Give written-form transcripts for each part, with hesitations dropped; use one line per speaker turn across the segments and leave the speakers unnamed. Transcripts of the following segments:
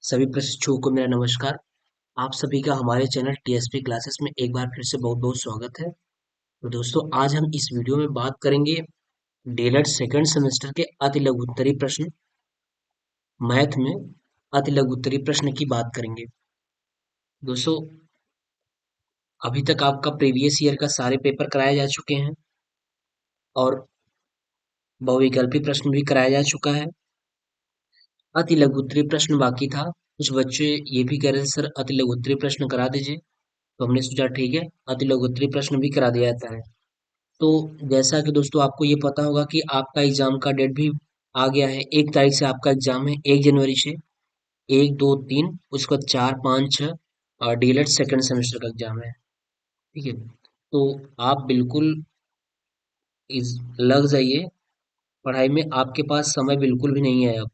सभी प्रशिक्षुओं को मेरा नमस्कार। आप सभी का हमारे चैनल टीएसपी क्लासेस में एक बार फिर से बहुत बहुत स्वागत है। तो दोस्तों, आज हम इस वीडियो में बात करेंगे डीएलएड सेकंड सेमेस्टर के अति लघुत्तरी प्रश्न, मैथ में अति लघुत्तरी प्रश्न की बात करेंगे। दोस्तों, अभी तक आपका प्रीवियस ईयर का सारे पेपर कराए जा चुके हैं और बहुविकल्पी प्रश्न भी कराया जा चुका है। अति लघुत्तरी प्रश्न बाकी था। कुछ बच्चे ये भी कह रहे थे सर अति लघुत्तरी प्रश्न करा दीजिए, तो हमने सोचा ठीक है, अति लघुत्तरी प्रश्न भी करा दिया जाता है। तो जैसा कि दोस्तों आपको ये पता होगा कि आपका एग्जाम का डेट भी आ गया है। 1 तारीख से आपका एग्जाम है, 1 जनवरी से। 1, 2, 3, उसके बाद 4, 5, 6 और डीएलएड सेकंड सेमेस्टर का एग्जाम है। ठीक है, तो आप बिल्कुल इस लग जाइए पढ़ाई में। आपके पास समय बिल्कुल भी नहीं है अब।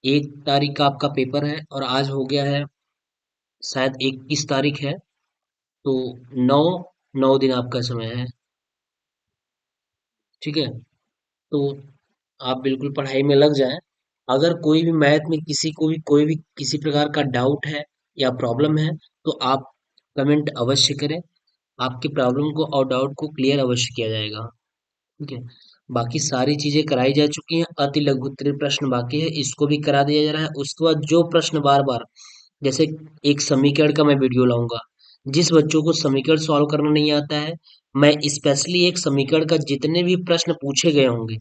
1 तारीख का आपका पेपर है और आज हो गया है शायद 21 तारीख है। तो नौ 9 दिन आपका समय है। ठीक है, तो आप बिल्कुल पढ़ाई में लग जाएं। अगर कोई भी मैथ में किसी को भी कोई भी किसी प्रकार का डाउट है या प्रॉब्लम है, तो आप कमेंट अवश्य करें। आपकी प्रॉब्लम को और डाउट को क्लियर अवश्य किया जाएगा। ठीक है, बाकी सारी चीजें कराई जा चुकी हैं। अति लघुत्तरी प्रश्न बाकी है, इसको भी करा दिया जा रहा है। उसके बाद जो प्रश्न बार बार, जैसे एक समीकरण का मैं वीडियो लाऊंगा। जिस बच्चों को समीकरण सॉल्व करना नहीं आता है, मैं स्पेशली एक समीकरण का जितने भी प्रश्न पूछे गए होंगे,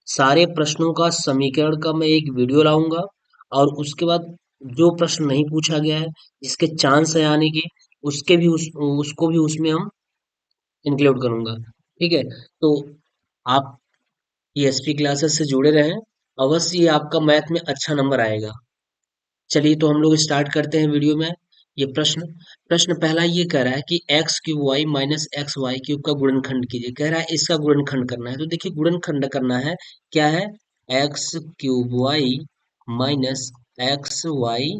सारे प्रश्नों का समीकरण का मैं एक वीडियो लाऊंगा। और उसके बाद जो प्रश्न नहीं पूछा गया है, जिसके चांस है आने के, उसके भी उसको भी उसमें हम इंक्लूड करूंगा। ठीक है, तो आप टीएसपी क्लासेस से जुड़े रहें, अवश्य ही आपका मैथ में अच्छा नंबर आएगा। चलिए, तो हम लोग स्टार्ट करते हैं वीडियो में। ये प्रश्न प्रश्न पहला ये कह रहा है कि x cube y minus x y cube का गुणनखंड कीजिए। कह रहा है इसका गुणनखंड करना है। तो देखिए, गुणनखंड करना है, क्या है, x cube y minus x y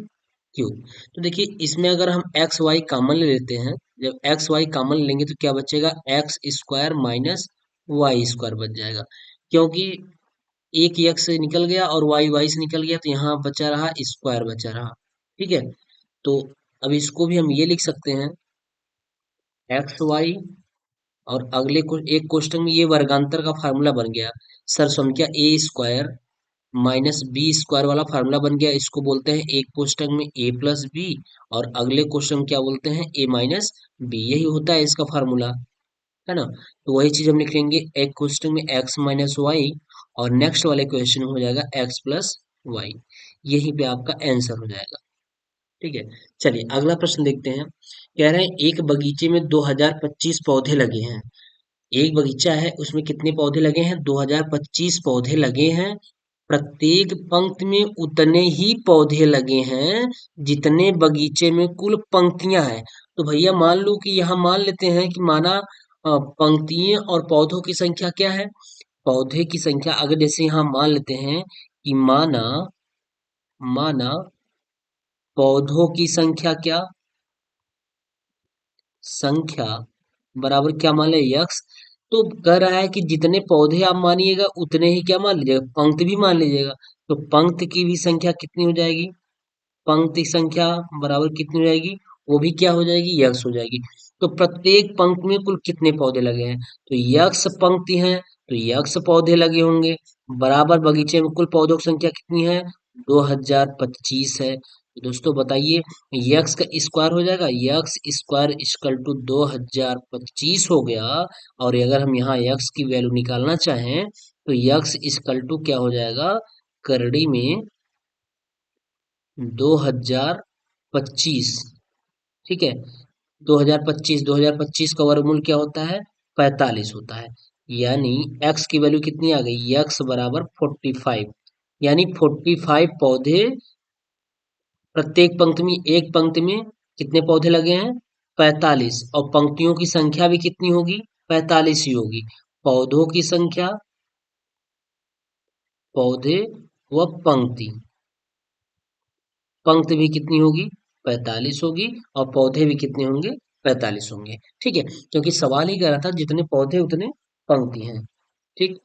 cube. तो देखिए, इसमें अगर हम एक्स वाई कॉमन ले लेते हैं, जब एक्स वाई कॉमन लेंगे तो क्या बचेगा, x square minus y square बच जाएगा। क्योंकि एक एक्स से निकल गया और वाई वाई से निकल गया, तो यहाँ बचा रहा स्क्वायर बचा रहा। ठीक है, तो अब इसको भी हम ये लिख सकते हैं, एक्स वाई, और अगले को एक क्वेश्चन में ये वर्गांतर का फार्मूला बन गया। सर संख्या ए स्क्वायर माइनस बी स्क्वायर वाला फार्मूला बन गया। इसको बोलते हैं एक कोष्टक में ए प्लस बी, और अगले क्वेश्चन में क्या बोलते हैं, ए माइनस बी। यही होता है इसका फार्मूला, है ना। तो वही चीज हम लिख लेंगे, एक क्वेश्चन में एक्स माइनस वाई, और नेक्स्ट वाले क्वेश्चन में हो जाएगा एक्स प्लस वाई। यहीं पे आपका आंसर हो जाएगा। ठीक है, चलिए अगला प्रश्न देखते हैं। कह रहे हैं एक बगीचे में 2025 पौधे लगे हैं। एक बगीचा है, उसमें कितने पौधे लगे हैं, 2025 पौधे लगे हैं। प्रत्येक पंक्ति में उतने ही पौधे लगे हैं जितने बगीचे में कुल पंक्तियां हैं। तो भैया मान लो कि यहाँ मान लेते हैं कि माना पंक्तियां और पौधों की संख्या क्या है। पौधे की संख्या अगर जैसे यहाँ मान लेते हैं कि माना माना पौधों की संख्या क्या, संख्या बराबर क्या मान ले, यक्स। तो कह रहा है कि जितने पौधे आप मानिएगा उतने ही क्या मान लीजिएगा, पंक्ति भी मान लीजिएगा। तो पंक्ति की भी संख्या कितनी हो जाएगी, पंक्ति संख्या बराबर कितनी हो जाएगी, वो भी क्या हो जाएगी, यक्स हो जाएगी। तो प्रत्येक पंक्ति में कुल कितने पौधे लगे हैं, तो यक्स पंक्ति है तो यक्स पौधे लगे होंगे, बराबर बगीचे में कुल पौधों की संख्या कितनी है, 2025 है। तो दोस्तों बताइए, यक्स का स्क्वायर हो जाएगा, यक्स स्क्वायर इक्वल टू 2025 हो गया। और अगर हम यहाँ यक्स की वैल्यू निकालना चाहें, तो यक्स इक्वल टू क्या हो जाएगा, करड़ी में 2025। ठीक है, 2025 का वर्गमूल क्या होता है, 45 होता है। यानी x की वैल्यू कितनी आ गई, x बराबर 45। यानी 45 पौधे प्रत्येक पंक्ति में, एक पंक्ति में कितने पौधे लगे हैं, 45। और पंक्तियों की संख्या भी कितनी होगी, 45 ही होगी। पौधों की संख्या, पौधे व पंक्ति, पंक्ति भी कितनी होगी, 45 होगी, और पौधे भी कितने होंगे, 45 होंगे। ठीक है, क्योंकि सवाल ही कह रहा था जितने पौधे उतने पंक्ति हैं। ठीक,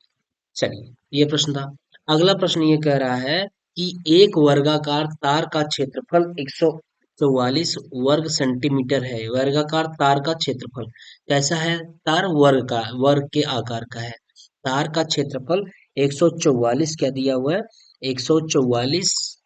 चलिए ये प्रश्न था। अगला प्रश्न ये कह रहा है कि एक वर्गाकार तार का क्षेत्रफल 144 वर्ग सेंटीमीटर है। वर्गाकार तार का क्षेत्रफल कैसा है? तार वर्ग के आकार का है। तार का क्षेत्रफल 144 क्या दिया हुआ है? 144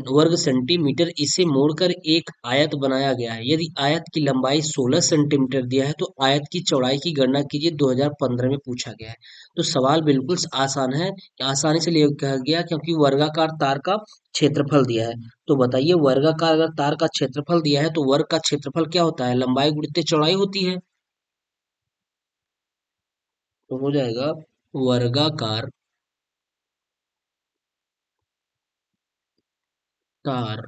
वर्ग सेंटीमीटर। इसे मोड़कर एक आयत बनाया गया है। यदि आयत की लंबाई 16 सेंटीमीटर दिया है तो आयत की चौड़ाई की गणना कीजिए। 2015 में पूछा गया है। तो सवाल बिल्कुल आसान है, आसानी से लिखा गया क्योंकि वर्गाकार तार का क्षेत्रफल दिया है। तो बताइए, वर्गाकार अगर तार का क्षेत्रफल दिया है तो वर्ग का क्षेत्रफल क्या होता है? लंबाई गुणित चौड़ाई होती है। तो हो जाएगा वर्गाकार तार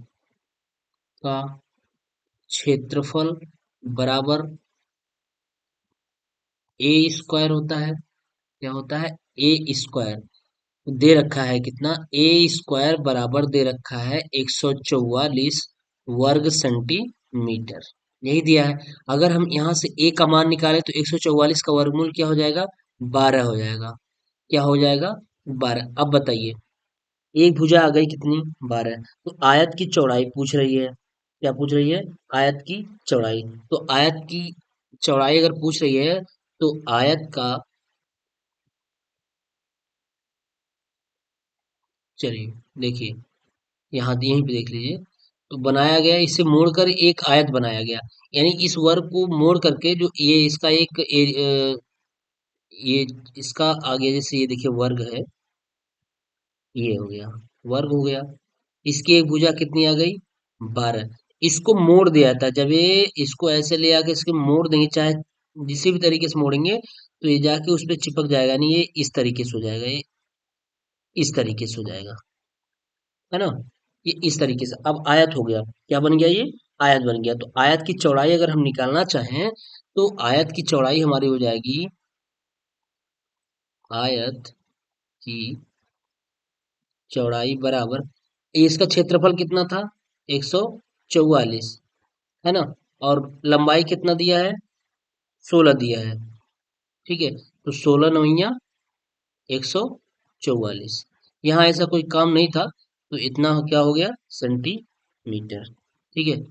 का क्षेत्रफल बराबर ए स्क्वायर होता है। क्या होता है? ए स्क्वायर। दे रखा है कितना? ए स्क्वायर बराबर दे रखा है 144 वर्ग सेंटीमीटर। यही दिया है। अगर हम यहाँ से ए का मान निकालें तो 144 का वर्गमूल क्या हो जाएगा? 12 हो जाएगा। क्या हो जाएगा? 12। अब बताइए, एक भुजा आ गई कितनी? 12। तो आयत की चौड़ाई पूछ रही है। क्या पूछ रही है? आयत की चौड़ाई। तो आयत की चौड़ाई अगर पूछ रही है तो आयत का, चलिए देखिए, यहाँ यहीं पे देख लीजिए। तो बनाया गया, इसे मोड़कर एक आयत बनाया गया। यानी इस वर्ग को मोड़ करके जो ये इसका ये इसका आगे जैसे ये देखिए वर्ग है, ये हो गया, वर्ग हो गया। इसकी एक भुजा कितनी आ गई? 12। इसको मोड़ दिया था। जब ये इसको ऐसे ले आके इसके मोड़ देंगे, चाहे जिस भी तरीके से मोड़ेंगे तो ये जाके उस पे चिपक जाएगा नहीं, ये इस तरीके से हो जाएगा, ये इस तरीके से हो जाएगा, है ना? ये इस तरीके से अब आयत हो गया। क्या बन गया? ये आयत बन गया। तो आयत की चौड़ाई अगर हम निकालना चाहें तो आयत की चौड़ाई हमारी हो जाएगी, आयत की चौड़ाई बराबर, इसका क्षेत्रफल कितना था? 144, है ना? और लंबाई कितना दिया है? 16 दिया है। ठीक है, तो 16 नवैया 144। यहाँ ऐसा कोई काम नहीं था, तो इतना क्या हो गया? सेंटीमीटर। ठीक है,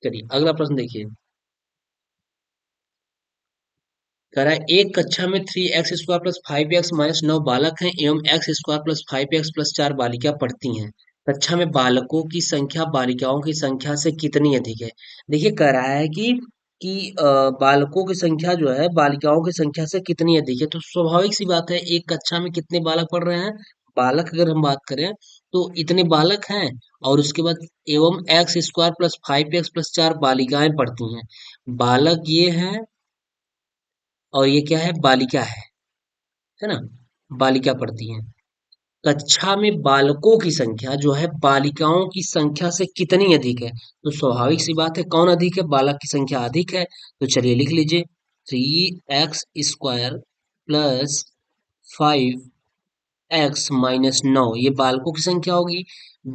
चलिए अगला प्रश्न देखिए। कह रहा है एक कक्षा में 3x² प्लस 5x माइनस 9 बालक हैं एवं x² प्लस 5x प्लस 4 बालिका पढ़ती हैं। कक्षा में बालकों की संख्या बालिकाओं की संख्या से कितनी अधिक है? देखिए, कह रहा है कि बालकों की संख्या जो है बालिकाओं की संख्या से कितनी अधिक है। तो स्वाभाविक सी बात है, एक कक्षा में कितने बालक पढ़ रहे हैं? बालक अगर हम बात करें तो इतने बालक हैं, और उसके बाद एवं x² प्लस 5x प्लस 4 बालिकाएं पढ़ती हैं। बालक ये हैं और ये क्या है? बालिका है ना? बालिका पढ़ती हैं। कक्षा में बालकों की संख्या जो है बालिकाओं की संख्या से कितनी अधिक है? तो स्वाभाविक सी बात है, कौन अधिक है? बालक की संख्या अधिक है। तो चलिए लिख लीजिए, 3x² प्लस 5x-9 ये बालकों की संख्या होगी।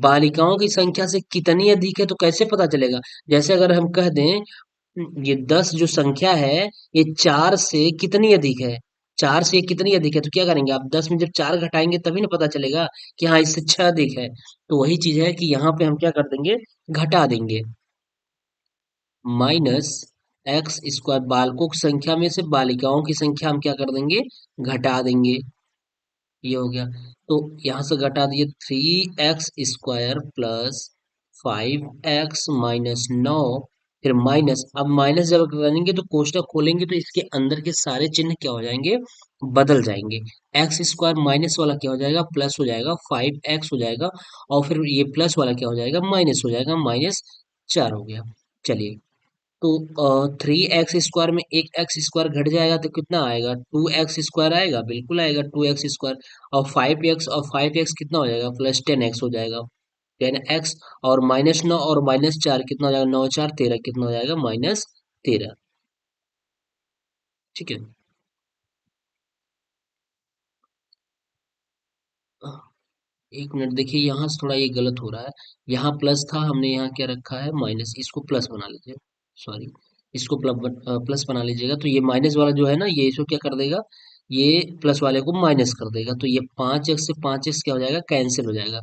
बालिकाओं की संख्या से कितनी अधिक है तो कैसे पता चलेगा? जैसे अगर हम कह दें, ये 10 जो संख्या है ये 4 से कितनी अधिक है? 4 से ये कितनी अधिक है? तो क्या करेंगे आप? 10 में जब 4 घटाएंगे तभी ना पता चलेगा कि हाँ इससे 6 अधिक है। तो वही चीज है कि यहाँ पे हम क्या कर देंगे? घटा देंगे। माइनस x², बालकों की संख्या में से बालिकाओं की संख्या हम क्या कर देंगे? घटा देंगे। ये हो गया। तो यहाँ से घटा दिए, 3x² प्लस 5x-9, फिर माइनस। अब माइनस जब करेंगे तो कोष्टक खोलेंगे तो इसके अंदर के सारे चिन्ह क्या हो जाएंगे? बदल जाएंगे। x² माइनस वाला क्या हो जाएगा? प्लस हो जाएगा, 5x हो जाएगा, और फिर ये प्लस वाला क्या हो जाएगा? माइनस हो जाएगा, -4 हो गया। चलिए, तो 3x² में एक x² घट जाएगा तो कितना आएगा? 2x² आएगा, बिल्कुल आएगा 2x²। और 5x कितना हो जाएगा? प्लस 10x हो जाएगा, 10x। और -9 और -4 कितना हो जाएगा? 9×4 = 13, कितना हो जाएगा? -13। ठीक है, एक मिनट देखिए, यहाँ से थोड़ा ये गलत हो रहा है। यहाँ प्लस था, हमने यहाँ क्या रखा है? माइनस। इसको प्लस बना लीजिए, सॉरी, इसको प्लस बना लीजिएगा। तो ये माइनस वाला जो है ना, ये इसको क्या कर देगा? ये प्लस वाले को माइनस कर देगा, तो ये 5x से 5x क्या हो जाएगा, कैंसिल हो जाएगा।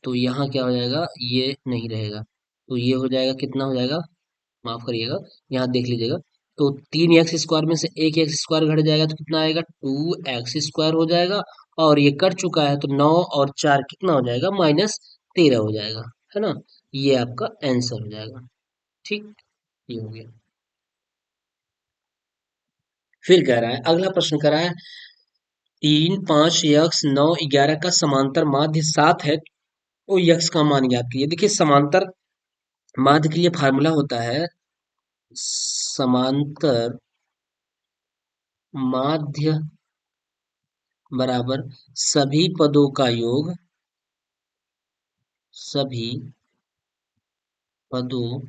तो यहाँ क्या हो जाएगा, ये नहीं रहेगा, तो ये हो जाएगा, कितना हो जाएगा, माफ करिएगा, यहाँ देख लीजिएगा। तो 3x स्क्वायर में से एक एक्स स्क्वायर घट जाएगा तो कितना आएगा, 2x स्क्वायर हो जाएगा। और ये कट चुका है तो 9 और 4 कितना हो जाएगा, -13 हो जाएगा, है ना। ये आपका आंसर हो जाएगा। ठीक, ये हो गया। फिर कह रहा है, अगला प्रश्न कह रहा है, 3, 5, x, 9, 11 का समांतर माध्य 7 है, तो यक्स का मान ज्ञात कीजिए। देखिए, समांतर माध्य के लिए फार्मूला होता है, समांतर माध्य बराबर सभी पदों का योग, सभी पदों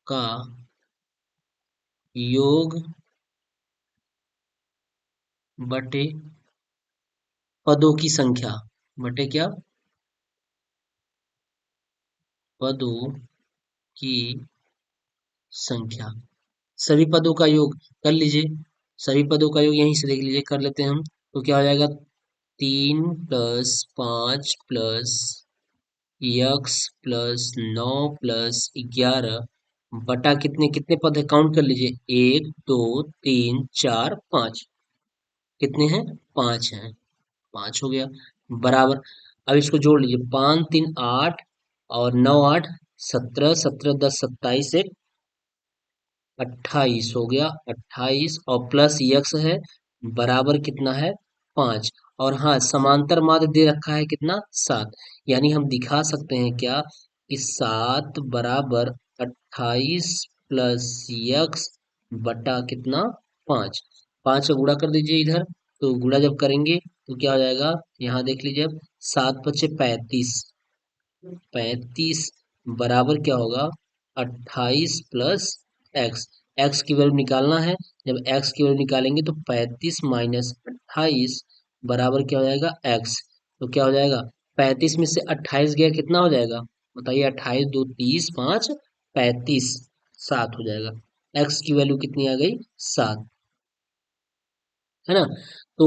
का योग बटे पदों की संख्या, बटे क्या, पदों की संख्या। सभी पदों का योग कर लीजिए, सभी पदों का योग यहीं से देख लीजिए, कर लेते हैं हम। तो क्या हो जाएगा, 3 + 5 + यक्स +9 + 11 बटा कितने कितने पद है, काउंट कर लीजिए, 1, 2, 3, 4, 5। कितने हैं, 5 हैं, 5 हो गया, बराबर। अब इसको जोड़ लीजिए, 5, 3, 8 और 9, 8, 17, 17, 10, 27, 28 हो गया, 28 और प्लस यक्स है, बराबर कितना है, 5। और हाँ, समांतर माध्य दे रखा है कितना, 7। यानी हम दिखा सकते हैं क्या, कि 7 बराबर 28 प्लस यक्स बटा कितना, 5। 5 का गुणा कर दीजिए इधर, तो गुणा जब करेंगे तो क्या हो जाएगा, यहाँ देख लीजिए अब, 7 × 5 = 35, 35 बराबर क्या होगा, 28 प्लस एक्स। एक्स की वैल्यू निकालना है, जब एक्स की वैल्यू निकालेंगे तो 35 माइनस 28 बराबर क्या हो जाएगा, एक्स। तो क्या हो जाएगा, 35 में से 28 गया, कितना हो जाएगा, बताइए, 28 2 30 5 35, 7 हो जाएगा। एक्स की वैल्यू कितनी आ गई, 7, है ना। तो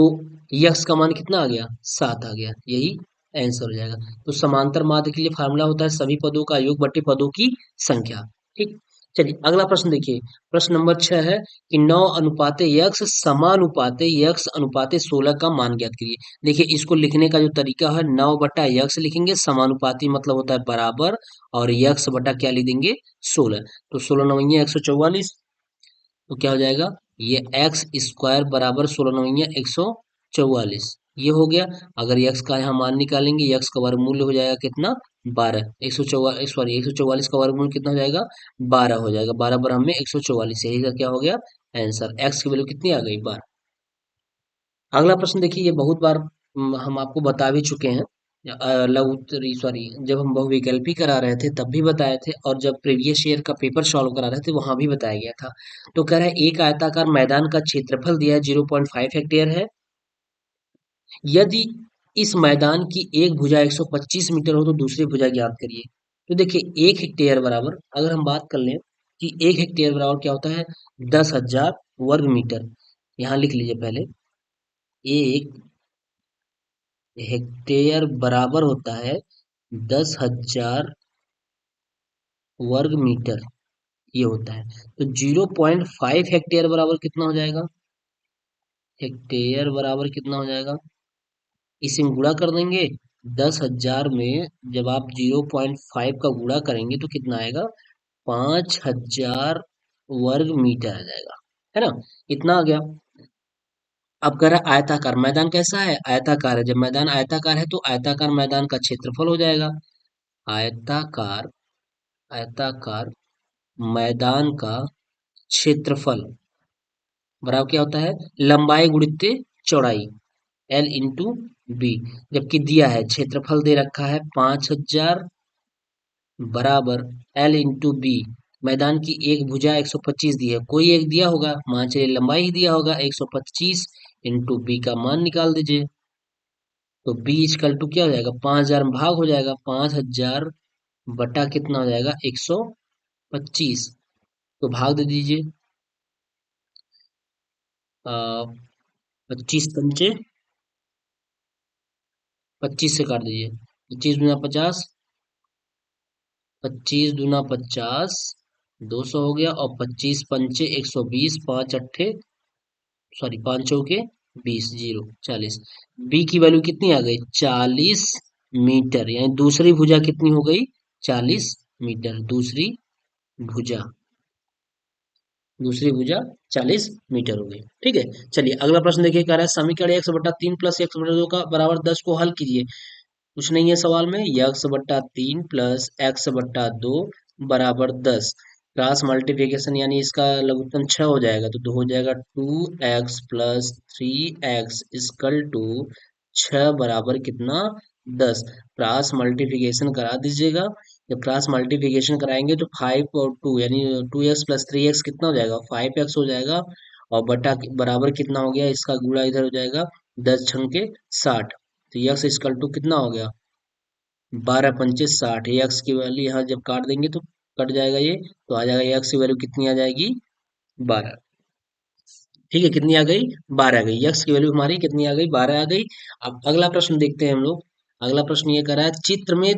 यक्स का मान कितना आ गया, 7 आ गया, यही आंसर हो जाएगा। तो समांतर माध्य के लिए फार्मूला होता है सभी पदों का योग बटे पदों की संख्या। ठीक, चलिए अगला प्रश्न देखिए। प्रश्न नंबर 6 है कि 9 अनुपाते यक्स समानुपाते यक्स अनुपाते 16 का मान ज्ञात कीजिए। देखिए, इसको लिखने का जो तरीका है, 9 बटा यक्स लिखेंगे, समानुपाती मतलब होता है बराबर, और यक्स बटा क्या लिख देंगे, 16। तो 16 × 9 = 144, तो क्या हो जाएगा, ये एक्स स्क्वायर बराबर 16 × 9 = 144, ये हो गया। अगर यक्स का यहाँ मान निकालेंगे, यक्स का वर्गमूल हो जाएगा कितना, 12। 144, सॉरी, 144 का वर्गमूल कितना हो जाएगा, 12 हो जाएगा, 12 बराबर में 144, यही का क्या हो गया, आंसर। एक्स की वैल्यू कितनी आ गई, 12। अगला प्रश्न देखिए, ये बहुत बार हम आपको बता भी चुके हैं, लघुत्तरी, सॉरी, जब हम बहुविकल्पी करा रहे थे तब भी बताए थे, और जब प्रीवियस ईयर का पेपर सॉल्व करा रहे थे वहां भी बताया गया था। तो कह रहा है, एक आयताकार मैदान का क्षेत्रफल दिया है 0.5 हेक्टेयर है, यदि इस मैदान की एक भुजा 125 मीटर हो तो दूसरी भुजा ज्ञात करिए। तो देखिए, 1 हेक्टेयर बराबर, अगर हम बात कर लें कि 1 हेक्टेयर बराबर क्या होता है, 10,000 वर्ग मीटर। यहाँ लिख लीजिए पहले, 1 हेक्टेयर बराबर होता है 10,000 वर्ग मीटर, ये होता है। तो 0.5 हेक्टेयर बराबर कितना हो जाएगा, हेक्टेयर बराबर कितना हो जाएगा, इसे हम गुणा कर देंगे, 10,000 में जब आप 0.5 का गुणा करेंगे तो कितना आएगा, 5,000 वर्ग मीटर आ जाएगा, है ना। इतना आ गया। अब कह रहा है आयताकार मैदान कैसा है, आयताकार है, जब मैदान आयताकार है तो आयताकार मैदान का क्षेत्रफल हो जाएगा, आयताकार, आयताकार मैदान का क्षेत्रफल बराबर क्या होता है, लंबाई गुणित चौड़ाई, L × B। जबकि दिया है, क्षेत्रफल दे रखा है 5,000 बराबर L × B। मैदान की एक भुजा 125 दी है, कोई एक दिया होगा, मान चलिए लंबाई ही दिया होगा, 125 × B का मान निकाल दीजिए। तो B = क्या हो जाएगा, 5,000 में भाग हो जाएगा, 5,000 बटा कितना हो जाएगा, 125। तो भाग दे दीजिए, 25 पंचे 25 से काट दीजिए। 25 दूना 50, 25 दूना 50, 200 हो गया। और 25 पंचे 120, पाँच अट्ठे, सॉरी पाँच चौके 20, जीरो 40। बी की वैल्यू कितनी आ गई? 40 मीटर। यानी दूसरी भुजा कितनी हो गई? 40 मीटर। भुजा दूसरी भुजा 40 मीटर हो गई। ठीक है, चलिए अगला प्रश्न देखिए, कह रहा है समीकरण एक्स बटा तीन प्लस एक्स बटा दो का बराबर 10 को हल कीजिए। कुछ नहीं है सवाल में, यक्स बट्टा तीन प्लस एक्स बट्टा दो बराबर 10। क्रॉस मल्टीप्लिकेशन यानी इसका लघुत्तम 6 हो जाएगा, तो 2 हो जाएगा 2x plus 3x equal to 6 बराबर कितना? 10। क्रॉस मल्टीप्लिकेशन करा दीजिएगा। जब क्रॉस मल्टीप्लिकेशन कराएंगे तो 5 और 2 यानी 2x प्लस 3x कितना हो जाएगा? 5x हो जाएगा। और बटा बराबर कितना हो गया? इसका गुणा इधर हो जाएगा, 10 छंके 60। तो यक्स इक्वल टू कितना हो गया? 12 पंचे 60। यक्स की वैल्यू यहाँ जब काट देंगे तो कट जाएगा ये, तो आ जाएगा यक्स की वैल्यू कितनी आ जाएगी? 12। ठीक है, कितनी आ गई? 12 आ गई। यक्स की वैल्यू हमारी कितनी आ गई? 12 आ गई। अब अगला प्रश्न देखते हैं हम लोग। अगला प्रश्न ये कर रहा है, चित्र में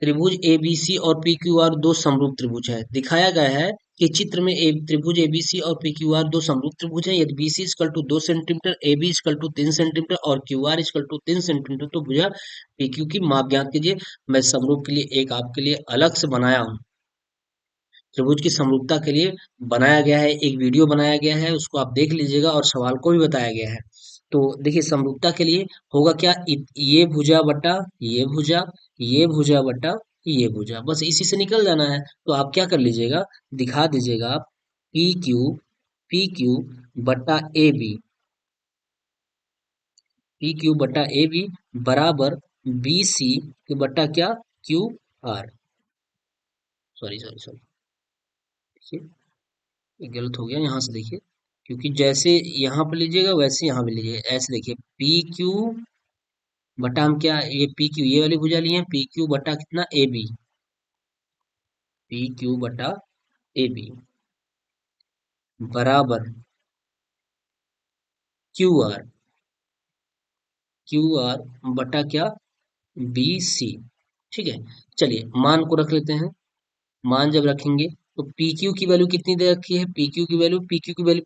त्रिभुज एबीसी और पीक्यूआर दो समरूप त्रिभुज है। दिखाया गया है कि चित्र में त्रिभुज एबीसी और पीक्यूआर दो समरूप त्रिभुज है। यदि BC equal to 2 centimetre, AB equal to 3 centimetre और क्यूआर इक्वल टू 3 सेंटीमीटर, तो भुजा पीक्यू की माप ज्ञात कीजिए। मैं समरूप के लिए एक आपके लिए अलग से बनाया हूँ, त्रिभुज की समरूपता के लिए बनाया गया है, एक वीडियो बनाया गया है, उसको आप देख लीजिएगा और सवाल को भी बताया गया है। तो देखिए समरूपता के लिए होगा क्या? ये भुजा बटा ये भुजा, ये भुजा बटा ये भुजा, बस इसी से निकल जाना है। तो आप क्या कर लीजिएगा, दिखा दीजिएगा आप, पी क्यू बटा ए बी, पी क्यू बटा ए बी बराबर बी सी के बटा क्या? Q R. Sorry sorry sorry, देखिए ये गलत हो गया यहाँ से, देखिए क्योंकि जैसे यहाँ पे लीजिएगा वैसे यहाँ पे लीजिएगा। ऐसे देखिए, पी क्यू बटा हम क्या, ये पी क्यू ये वाली भुजा लिए हैं, पी क्यू बटा कितना? ए बी, पी क्यू बटा ए बी बराबर क्यू आर, क्यू आर बटा क्या? B C. ठीक है, चलिए मान को रख लेते हैं। मान जब रखेंगे तो पी क्यू की वैल्यू कितनी दे रखी है? पी क्यू की वैल्यू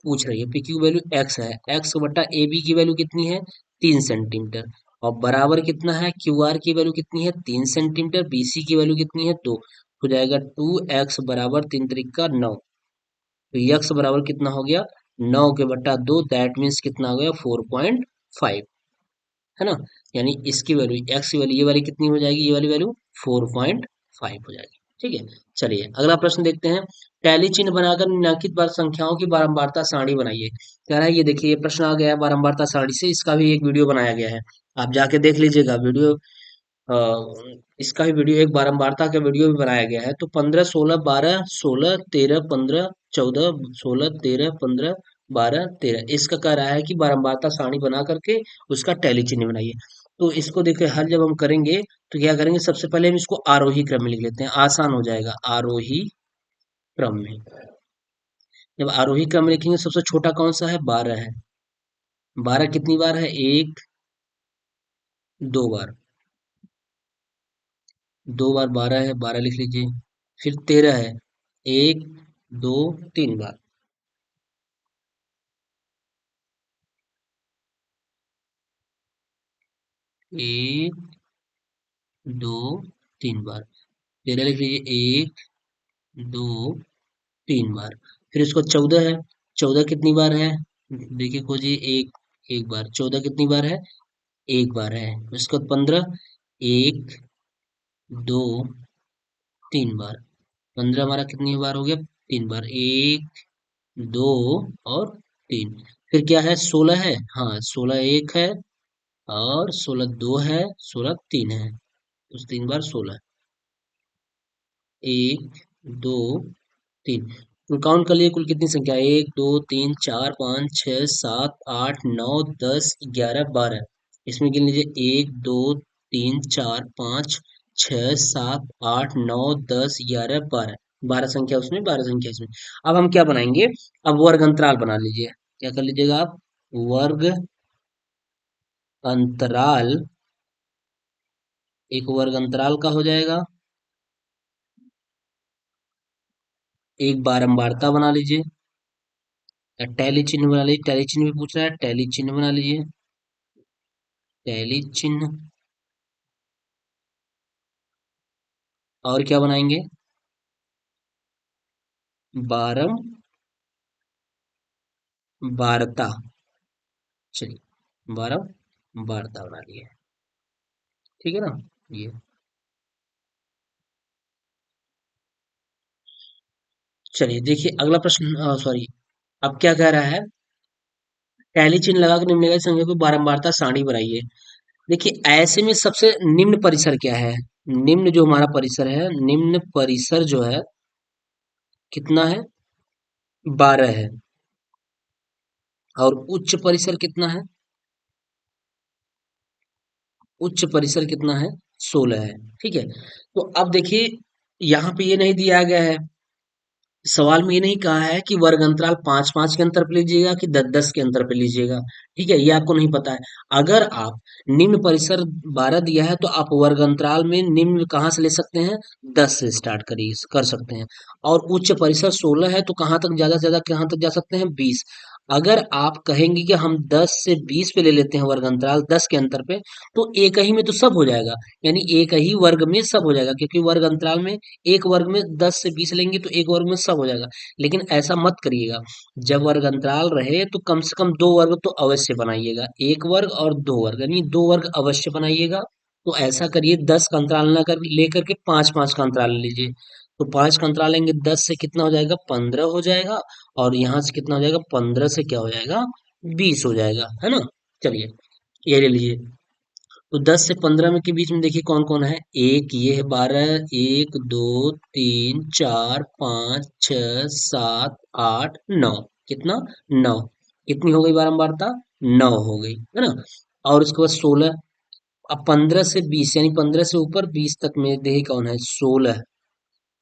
पूछ रही है, पी क्यू की वैल्यू एक्स है। एक्स बटा ए बी की वैल्यू कितनी है? 3 सेंटीमीटर। और बराबर कितना है? क्यू आर की वैल्यू कितनी है? 3 सेंटीमीटर। बी सी की वैल्यू कितनी है? 2। हो जाएगा 2x बराबर 3 त्रिक का 9। तो यक्स बराबर कितना हो गया? 9 के बटा 2, दैट मीन्स कितना हो गया? 4.5, है ना। यानी इसकी वैल्यू, एक्स की वैल्यू, ये वाली कितनी हो जाएगी? ये वाली वैल्यू 4.5 हो जाएगी। ठीक है, चलिए अगला प्रश्न देखते हैं। टैली चिन्ह बनाकर निम्नलिखित बार संख्याओं की बारंबारता सारणी बनाइए। कह रहा है ये देखिए, ये प्रश्न आ गया है बारंबारता सारणी से, इसका भी एक वीडियो बनाया गया है, आप जाके देख लीजिएगा वीडियो। अ, इसका भी वीडियो, एक बारंबारता का वीडियो भी बनाया गया है। तो 15 16 12 16 13 15 14 16 13 15 12 13, इसका कह रहा है कि बारंबारता सारणी बना करके उसका टैली चिन्ह बनाइए। तो इसको देखिए, हल जब हम करेंगे तो क्या करेंगे, सबसे पहले हम इसको आरोही क्रम में लिख लेते हैं, आसान हो जाएगा। आरोही क्रम में, जब आरोही क्रम में लिखेंगे, सबसे छोटा कौन सा है? 12 है। 12 कितनी बार है? एक, दो बार, 2 बार 12 है, 12 लिख लीजिए। फिर 13 है, एक, दो, 3 बार। एक, दो, 3 बार। 13 लिख लीजिए, एक, दो, 3 बार। फिर इसको 14 है, 14 कितनी बार है? देखिए खोजिए, एक, एक बार। 14 कितनी बार है? एक बार है। इसके बाद 15, एक, दो, 3 बार। 15 हमारा कितनी बार हो गया? 3 बार। एक, दो और 3। फिर क्या है? 16 है, हाँ 16 एक है, और 16 दो है, 16 तीन है, उस 3 बार 16। एक, दो, तीन। कुल काउंट कर लिए, कुल कितनी संख्या? 1 2 3 4 5 6 7 8 9 10 11 12। इसमें गिन लीजिए, 1 2 3 4 5 6 7 8 9 10 11 12। 12 संख्या उसमें, 12 संख्या इसमें। अब हम क्या बनाएंगे? अब वर्ग अंतराल बना लीजिए। क्या कर लीजिएगा आप? वर्ग अंतराल, एक वर्ग अंतराल का हो जाएगा, एक बारंबारता बना लीजिए, या टैली चिन्ह बना लीजिए, टैली चिन्ह भी पूछ रहा है, टैली चिन्ह बना लीजिए, टैली चिन्ह। और क्या बनाएंगे? बारंबारता। चलिए, बारंबारता बना लिए, ठीक है ना? ये चलिए देखिए अगला प्रश्न, सॉरी, अब क्या कह रहा है? टैली चिन्ह लगाकर निम्नलिखित संख्या को बारंबारता सारणी बनाइए। देखिए ऐसे में सबसे निम्न परिसर क्या है? निम्न जो हमारा परिसर है, निम्न परिसर जो है कितना है? 12 है। और उच्च परिसर कितना है? उच्च परिसर कितना है? 16 है। ठीक है। तो अब देखिए यहाँ पे ये नहीं दिया गया है, सवाल में ये नहीं कहा है कि वर्ग अंतराल 5-5 के अंतर पे लीजिएगा कि 10-10 के अंतर पे लीजिएगा। ठीक है, ये आपको नहीं पता है। अगर आप निम्न परिसर 12 दिया है तो आप वर्ग अंतराल में निम्न कहाँ से ले सकते हैं? 10 से स्टार्ट करिए, कर सकते हैं। और उच्च परिसर 16 है तो कहाँ तक, ज्यादा से ज्यादा कहाँ तक जा सकते हैं? 20। अगर आप कहेंगे कि हम 10 से 20 पे ले लेते हैं वर्ग अंतराल 10 के अंतर पे, तो एक ही में तो सब हो जाएगा, यानी एक ही वर्ग में सब हो जाएगा, क्योंकि वर्ग अंतराल में एक वर्ग में 10 से 20 लेंगे तो एक वर्ग में सब हो जाएगा। लेकिन ऐसा मत करिएगा, जब वर्ग अंतराल रहे तो कम से कम दो वर्ग तो अवश्य बनाइएगा, एक वर्ग और दो वर्ग, यानी दो वर्ग अवश्य बनाइएगा। तो ऐसा करिए, 10 का अंतराल ना कर लेकर के 5-5 का अंतराल ले लीजिए। तो 5 का अंतराल लेंगे, 10 से कितना हो जाएगा? 15 हो जाएगा। और यहाँ से कितना हो जाएगा? 15 से क्या हो जाएगा? 20 हो जाएगा, है ना? चलिए, ये ले लीजिए। तो 10 से 15 में के बीच में देखिए कौन कौन है। एक ये है 12, 1 2 3 4 5 6 7 8 9। कितना? 9। कितनी हो गई बारंबारता? 9 हो गई, है ना? और उसके बाद 16। अब 15 से 20, यानी 15 से ऊपर 20 तक में देखिए कौन है? 16।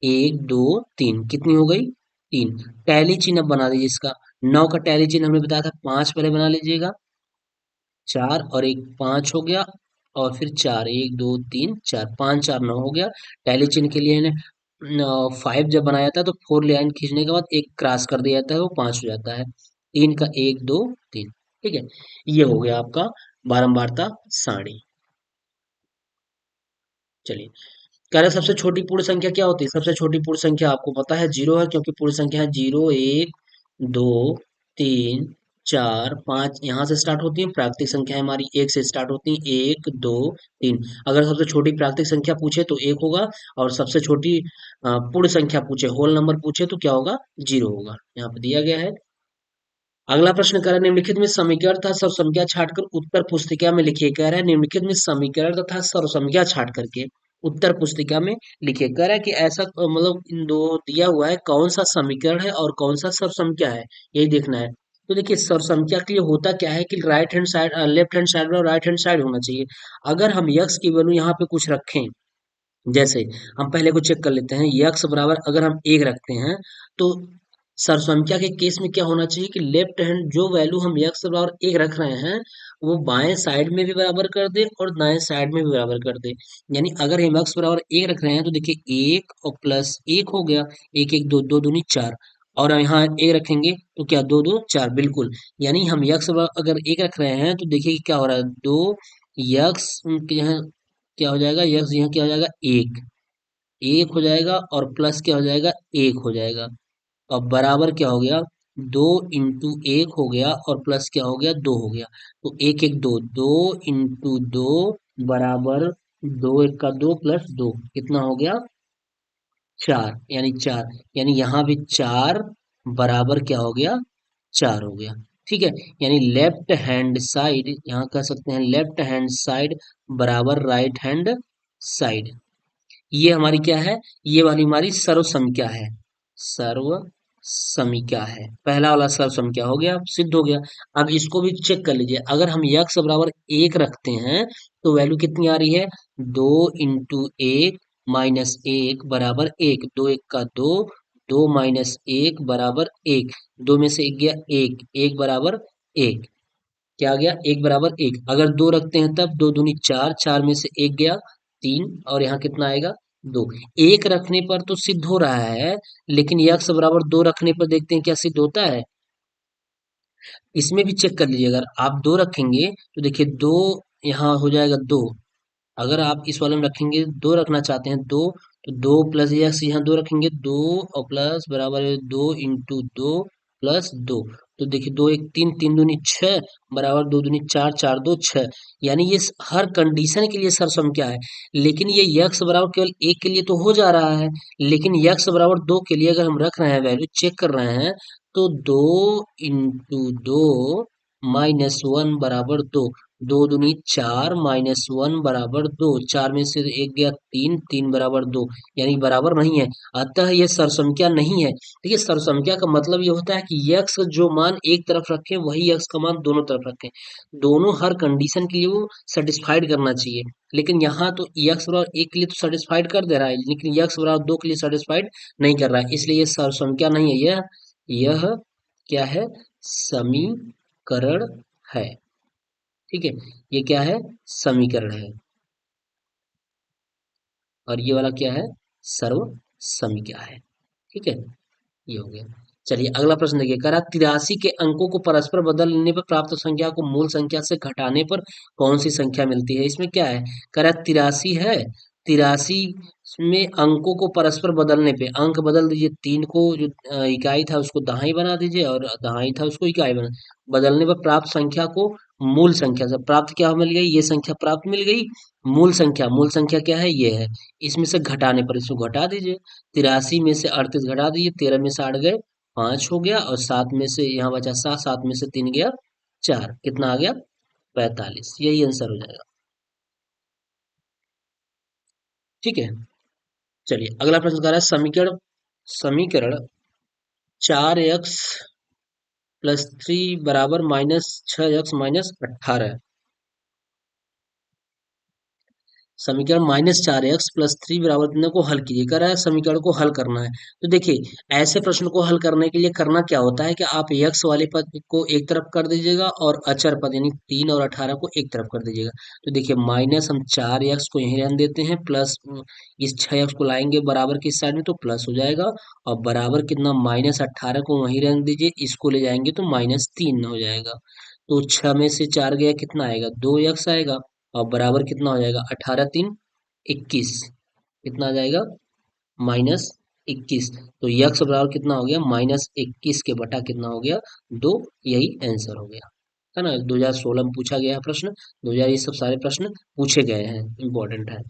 1 2 3, कितनी हो गई? 3। टैली चिन्ह अब बना दीजिए इसका। 9 का टैली चिन्ह हमने बताया था, 5 पहले बना लीजिएगा। 4 और 1 5 हो गया। और फिर 4, 1 2 3 4, 5 4 9 हो गया। टैली चिन्ह के लिए 5 जब बनाया था तो 4 लाइन खींचने के बाद एक क्रॉस कर दिया जाता है, वो 5 हो जाता है। 3 का 1 2 3। ठीक है, ये हो गया आपका बारंबारता सारणी। चलिए, कह रहे सबसे छोटी पूर्ण संख्या क्या होती है? सबसे छोटी पूर्ण संख्या आपको पता है 0 है, क्योंकि पूर्ण संख्या है 0 1 2 3 4 5, यहाँ से स्टार्ट होती है। प्राकृतिक संख्या हमारी 1 से स्टार्ट होती है, 1 2 3। अगर सबसे छोटी प्राकृतिक संख्या पूछे तो 1 होगा, और सबसे छोटी पूर्ण संख्या पूछे, होल नंबर पूछे तो क्या होगा? 0 होगा। यहाँ पे दिया गया है। अगला प्रश्न कह रहा है निम्नलिखित में समीकरण तथा सर्वसंख्या छाटकर उत्तर पुस्तिका में लिखिए। कह रहा है निम्नलिखित में समीकरण तथा सर्वसंख्या छाट करके उत्तर पुस्तिका में लिखिए। कह रहा है कि ऐसा मतलब इन दो दिया हुआ है, कौन सा समीकरण है और कौन सा सर्वसंख्या है, यही देखना है। तो देखिए सर्वसंख्या के लिए होता क्या है कि right hand side, left hand side और राइट हैंड साइड होना चाहिए। अगर हम यक्स की वैल्यू यहाँ पे कुछ रखें, जैसे हम पहले को चेक कर लेते हैं, यक्स बराबर अगर हम 1 रखते हैं तो सर्वसंख्या के केस में क्या होना चाहिए कि लेफ्ट हैंड जो वैल्यू हम यक्स बराबर 1 रख रहे हैं वो बाएं साइड में भी बराबर कर दे और दाएं साइड में भी बराबर कर दे। यानी अगर हम यक्स बराबर 1 रख रहे हैं तो देखिए 1 और प्लस 1 हो गया, 1 1 2 2 दूनी 4। और यहाँ 1 रखेंगे तो क्या 2 2 4, बिल्कुल। यानी हम यक्स बराबर अगर 1 रख रहे हैं तो देखिए कि क्या हो रहा है, 2 यक्स यहाँ क्या हो जाएगा, यक्स यहाँ क्या हो जाएगा? 1 1 हो जाएगा, और प्लस क्या हो जाएगा? 1 हो जाएगा। अब बराबर क्या हो गया? 2 इंटू 1 हो गया, और प्लस क्या हो गया? 2 हो गया। तो 1 1 2, 2 इंटू 2 बराबर 2 1 का 2 प्लस 2, कितना हो गया? 4, यानी 4। यानी यहाँ भी 4 बराबर क्या हो गया? 4 हो गया। ठीक है, यानी लेफ्ट हैंड साइड, यहाँ कह सकते हैं लेफ्ट हैंड साइड बराबर राइट हैंड साइड। ये हमारी क्या है? ये वाली हमारी सर्व संख्या है, सर्व समीक्षा है। पहला वाला सर्व संख्या हो गया, सिद्ध हो गया। अब इसको भी चेक कर लीजिए, अगर हम यक्स बराबर 1 रखते हैं तो वैल्यू कितनी आ रही है? 2 इंटू 1 माइनस 1 बराबर 1, 2 1 का 2, 2 - 1 बराबर 1, 2 में से 1 गया 1, 1 बराबर 1। क्या आ गया, एक बराबर एक। अगर दो रखते हैं तब दो दूनी चार, चार में से एक गया तीन, और यहाँ कितना आएगा, दो। एक रखने पर तो सिद्ध हो रहा है, लेकिन यक्स बराबर दो रखने पर देखते हैं क्या सिद्ध होता है। इसमें भी चेक कर लीजिए, अगर आप दो रखेंगे तो देखिए दो यहाँ हो जाएगा दो। अगर आप इस वाले में रखेंगे, दो रखना चाहते हैं दो, तो दो प्लस यक्स यहाँ दो रखेंगे, दो और प्लस बराबर है दो इंटू दो प्लस दो। तो देखिए दो एक तीन, तीन दूनी छह, बराबर दो दूनी चार, चार दो छह। यानी ये हर कंडीशन के लिए सरसम क्या है। लेकिन ये यक्स बराबर केवल एक के लिए तो हो जा रहा है, लेकिन यक्स बराबर दो के लिए अगर हम रख रहे हैं, वैल्यू चेक कर रहे हैं, तो दो इंटू दो माइनस वन बराबर दो। दो दूनी चार माइनस वन बराबर दो, चार में से एक गया तीन, तीन बराबर दो, यानी बराबर नहीं है। अतः यह सरसंख्या नहीं है। देखिए सरसंख्या का मतलब ये होता है कि यक्स का जो मान एक तरफ रखें वही यक्स का मान दोनों तरफ रखें, दोनों हर कंडीशन के लिए वो सेटिस्फाइड करना चाहिए। लेकिन यहाँ तो यक्स बराबर एक के लिए तो सेटिस्फाइड कर दे रहा है, लेकिन यक्स बराबर दो के लिए सेटिस्फाइड नहीं कर रहा है, इसलिए ये सरसंख्या नहीं है। यह क्या है, समीकरण है। ठीक है, ये क्या है, समीकरण है। और ये वाला क्या है, सर्व समीकरण है। ठीक है, ये हो गया। चलिए अगला प्रश्न देखिए, करा 83 के अंकों को परस्पर बदलने पर प्राप्त संख्या को मूल संख्या से घटाने पर कौन सी संख्या मिलती है। इसमें क्या है, करा 83 है, 83 में अंकों को परस्पर बदलने पे अंक बदल दीजिए, तीन को जो इकाई था उसको दहाई बना दीजिए, और दहाई था उसको इकाई बना, बदलने पर प्राप्त संख्या को मूल संख्या से प्राप्त क्या मिल गई, ये संख्या प्राप्त मिल गई। मूल संख्या क्या है, ये है। इसमें से घटाने पर इसको घटा दीजिए, 83 में से 38 घटा दीजिए, 13 में से 8 गए 5 हो गया, और 7 में से यहाँ बचा 7, 7 में से 3 गया 4, कितना आ गया 45। यही आंसर हो जाएगा। ठीक है, चलिए अगला प्रश्न कर रहा है, समीकरण समीकरण 4x प्लस थ्री बराबर माइनस 6x माइनस 18। समीकरण माइनस 4x प्लस थ्री बराबर कितने को हल कीजिए, कह रहा है समीकरण को हल करना है। तो देखिए ऐसे प्रश्न को हल करने के लिए करना क्या होता है कि आप यक्स वाले पद को एक तरफ कर दीजिएगा, और अचर पद यानी 3 और 18 को एक तरफ कर दीजिएगा। तो देखिए माइनस हम 4x को यहीं रहने देते हैं, प्लस इस 6x को लाएंगे बराबर की साइड में तो प्लस हो जाएगा, और बराबर कितना माइनस 18 को वहीं रहने दीजिए, इसको ले जाएंगे तो माइनस 3 हो जाएगा। तो 6 में से 4 गया कितना आएगा, 2x आएगा, और बराबर कितना हो जाएगा, 18 3 21, कितना आ जाएगा माइनस 21। तो यक्स बराबर कितना हो गया, माइनस 21 के बटा कितना हो गया, 2। यही आंसर हो गया, है ना। 2016 में पूछा गया है प्रश्न, 2000 ये सब सारे प्रश्न पूछे गए हैं, इंपॉर्टेंट है।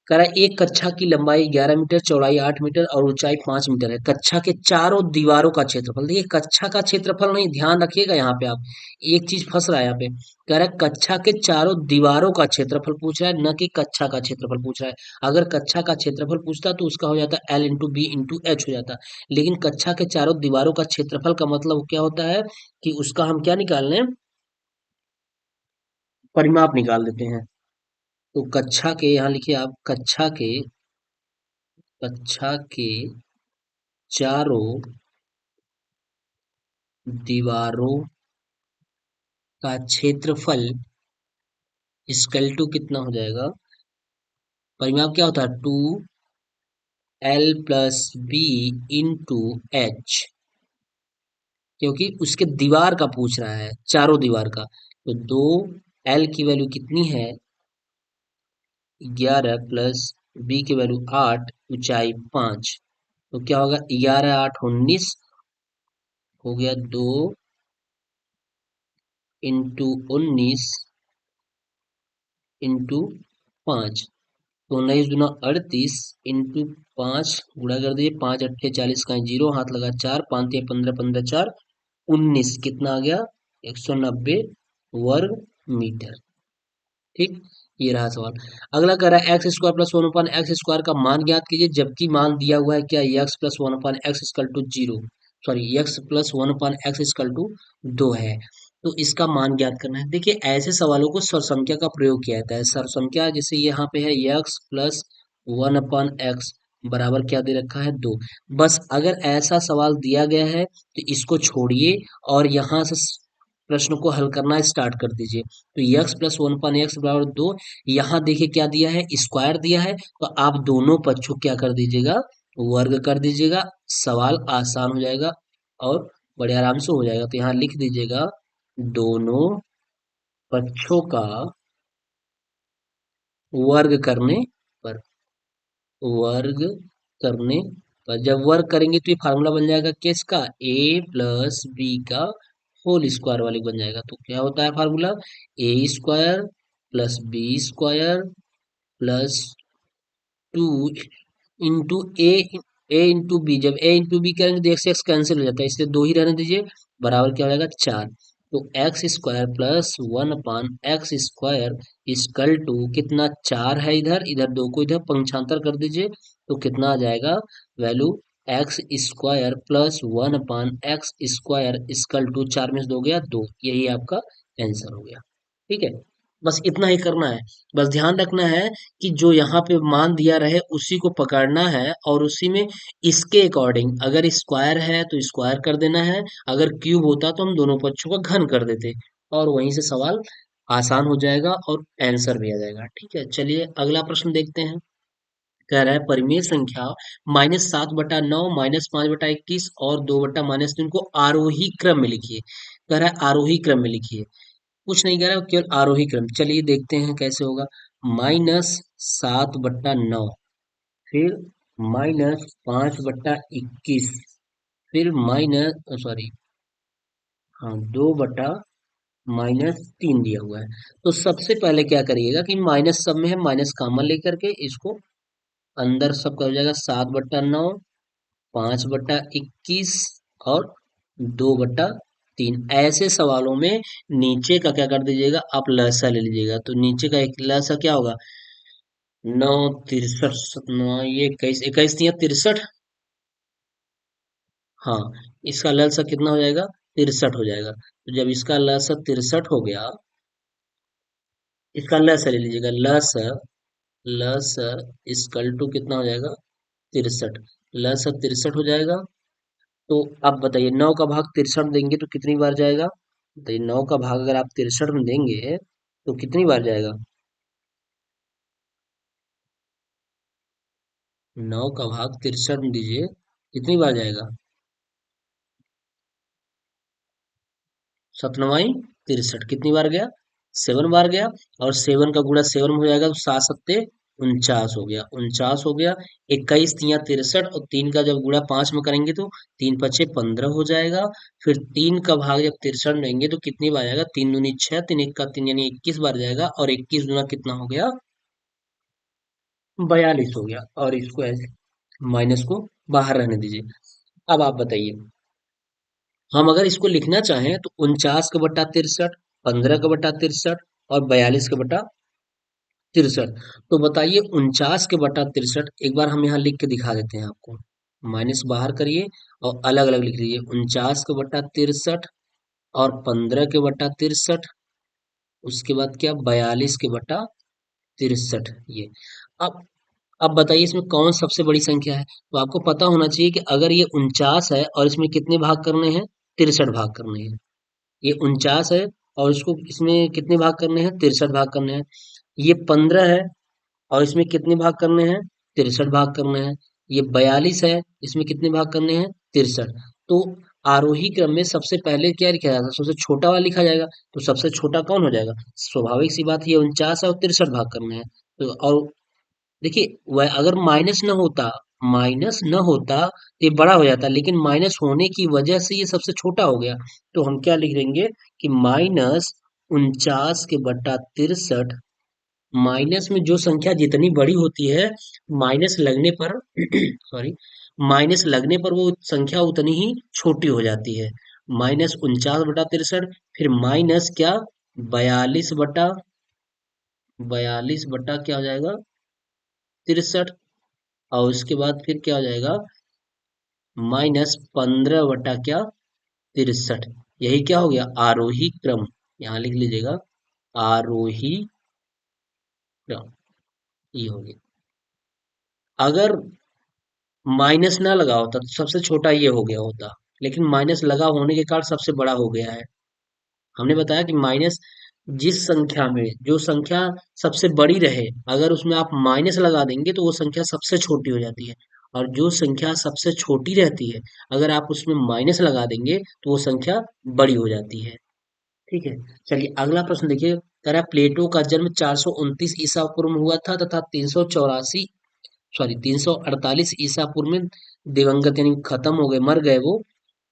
कह रहा है एक कक्षा की लंबाई 11 मीटर, चौड़ाई 8 मीटर और ऊंचाई 5 मीटर है। कक्षा के चारों दीवारों का क्षेत्रफल, देखिए कक्षा का क्षेत्रफल नहीं, ध्यान रखिएगा यहाँ पे आप, एक चीज फंस रहा है यहाँ पे। कह रहा है कक्षा के चारों दीवारों का क्षेत्रफल पूछ रहा है, न कि कक्षा का क्षेत्रफल पूछ रहा है। अगर कक्षा का क्षेत्रफल पूछता तो उसका हो जाता l into b into h हो जाता, लेकिन कक्षा के चारों दीवारों का क्षेत्रफल का मतलब क्या होता है कि उसका हम क्या निकाल लें, परिमाप निकाल देते हैं। तो कक्षा के, यहाँ लिखिए आप, कक्षा के चारों दीवारों का क्षेत्रफल इक्वल टू कितना हो जाएगा, परिमाप क्या होता है, 2l plus B into H, क्योंकि उसके दीवार का पूछ रहा है, चारों दीवार का। तो 2l की वैल्यू कितनी है 11 प्लस बी की वैल्यू 8, ऊंचाई 5, तो क्या होगा 11 8 19, हो गया 2 इंटू 19 इंटू 5, तो 19 दूना 38 इंटू 5 गुणा कर दिए, 5 अट्ठे 40 का जीरो, हाथ लगा 4, 5 15 15 4 19, कितना आ गया 190 वर्ग मीटर। ठीक, ये रहा सवाल। अगला कह रहा है x square plus one upon x square का मान ज्ञात कीजिए, जबकि मान दिया हुआ है क्या, x plus one upon x equal to zero, sorry x plus one upon x equal to 2 है। तो इसका मान ज्ञात करना है। देखिए ऐसे सवालों को सरसंख्या का प्रयोग किया जाता है। सरसंख्या जैसे यहाँ पे है x plus one upon x बराबर क्या दे रखा है, 2। बस अगर ऐसा सवाल दिया गया है तो इसको छोड़िए और यहाँ से प्रश्न को हल करना स्टार्ट कर दीजिए। तो यक्स प्लस वन पान एक्स बराबर दो। यहाँ देखिए क्या दिया है, स्क्वायर दिया है, तो आप दोनों पक्षों क्या कर दीजिएगा, वर्ग कर दीजिएगा। सवाल आसान हो जाएगा और बड़े आराम से हो जाएगा। तो यहाँ लिख दीजिएगा दोनों पक्षों का वर्ग करने पर, वर्ग करने पर जब वर्ग करेंगे तो ये फार्मूला बन जाएगा किसका, ए प्लस बी का होल स्क्वायर वाली बन जाएगा। तो क्या होता है formula, a square plus b square plus 2 into a into b. जब ए इंटू बी करेंगे तो एक्स एक्स कैंसिल हो जाता है, इसलिए दो ही रहने दीजिए। बराबर क्या हो जाएगा, चार। तो x square plus one upon x square equal to कितना, चार है इधर, इधर दो को इधर पंक्षांतर कर दीजिए। तो कितना आ जाएगा value, x square plus one upon x square equal to, चार में से दो गया दो, यही आपका आंसर हो गया। ठीक है, बस इतना ही करना है। बस ध्यान रखना है कि जो यहाँ पे मान दिया रहे उसी को पकड़ना है, और उसी में इसके अकॉर्डिंग, अगर स्क्वायर है तो स्क्वायर कर देना है, अगर क्यूब होता तो हम दोनों पक्षों का घन कर देते, और वहीं से सवाल आसान हो जाएगा और आंसर भी आ जाएगा। ठीक है, चलिए अगला प्रश्न देखते हैं। कह रहा है परिमेय संख्या -7/9, -5/21 और 2/-3 को आरोही क्रम में लिखिए। कह रहा है आरोही क्रम में लिखिए, कुछ नहीं कह रहा है, केवल आरोही क्रम। चलिए देखते हैं कैसे होगा। -7/9, फिर -5/21, फिर माइनस सॉरी, हाँ 2/-3 दिया हुआ है। तो सबसे पहले क्या करिएगा कि माइनस सब में है, माइनस कॉमन लेकर के इसको अंदर सब का हो जाएगा, 7/9, 5/21 और 2/3। ऐसे सवालों में नीचे का क्या कर दीजिएगा, आप लसा ले लीजिएगा। तो नीचे का एक लसा क्या होगा, 9 तिरसठ, ये 21 21 तिरसठ, हाँ इसका लसा कितना हो जाएगा, 63 हो जाएगा। तो जब इसका लसा 63 हो गया, इसका लसा ले लीजिएगा, लसा, लसा इसकल टू कितना हो जाएगा, 63। लसा 63 हो जाएगा। तो आप बताइए 9 का भाग 63 देंगे तो कितनी बार जाएगा, बताइए 9 का भाग अगर आप 63 में देंगे तो कितनी बार जाएगा, 9 का भाग 63 में दीजिए, कितनी बार जाएगा, सतनवाई 63 कितनी बार गया, 7 बार गया। और 7 का गुणा 7 में हो जाएगा, तो 7 सत्ते 49 हो गया, 49 हो गया। 21 तिया 63 और 3 का जब गुणा 5 में करेंगे तो 3 × 5 = 15 हो जाएगा। फिर 3 का भाग जब 63 में लेंगे तो कितनी बार जाएगा, 3 दूनी 6, 3 1 का 3 यानी 21 बार जाएगा। और 21 गुना कितना हो गया, 42 हो गया। और इसको ऐसे माइनस को बाहर रहने दीजिए। अब आप बताइए, हम अगर इसको लिखना चाहें तो 49 का बटा 63, 15 का बटा 63 और 42 का बटा 63। तो बताइए 49 के बटा 63, एक बार हम यहाँ लिख के दिखा देते हैं आपको। माइनस बाहर करिए और अलग अलग लिख लीजिए, 49 के बटा 63 और 15 के बटा 63, उसके बाद क्या, 42 के बटा 63, ये। अब अब बताइए इसमें कौन सबसे बड़ी संख्या है। तो आपको पता होना चाहिए कि अगर ये 49 है और इसमें कितने भाग करने हैं, 63 भाग करने हैं। ये 49 है और इसको इसमें कितने भाग करने हैं, 63 भाग करने हैं। ये 15 है और इसमें कितने भाग करने हैं, 63 भाग करने हैं। ये 42 है, इसमें कितने भाग करने हैं, 63। तो आरोही क्रम में सबसे पहले क्या लिखा जाता है, सबसे छोटा वाला लिखा जाएगा। तो सबसे छोटा कौन हो जाएगा, स्वाभाविक सी बात, ये 49 है और 63 भाग करने हैं। तो और देखिए वह अगर माइनस न होता तो ये बड़ा हो जाता, लेकिन माइनस होने की वजह से ये सबसे छोटा हो गया। तो हम क्या लिख देंगे कि -49 के बटा 63, माइनस में जो संख्या जितनी बड़ी होती है, माइनस लगने पर सॉरी, माइनस लगने पर वो संख्या उतनी ही छोटी हो जाती है। -49 बटा 63, फिर माइनस क्या, 42 बटा क्या हो जाएगा, 63। और उसके बाद फिर क्या हो जाएगा, -15 बटा क्या, 63। यही क्या हो गया, आरोही क्रम। यहाँ लिख लीजिएगा, आरोही क्रम, ये हो गया। अगर माइनस ना लगा होता तो सबसे छोटा ये हो गया होता, लेकिन माइनस लगा होने के कारण सबसे बड़ा हो गया है। हमने बताया कि माइनस जिस संख्या में जो संख्या सबसे बड़ी रहे, अगर उसमें आप माइनस लगा देंगे तो वो संख्या सबसे छोटी हो जाती है, और जो संख्या सबसे छोटी रहती है, अगर आप उसमें माइनस लगा देंगे तो वो संख्या बड़ी हो जाती है। ठीक है। चलिए अगला प्रश्न देखिए, कह रहा है प्लेटो का जन्म 429 ईसा पूर्व में हुआ था तथा 348 ईसा पूर्व में दिवंगत यानी खत्म हो गए, मर गए वो।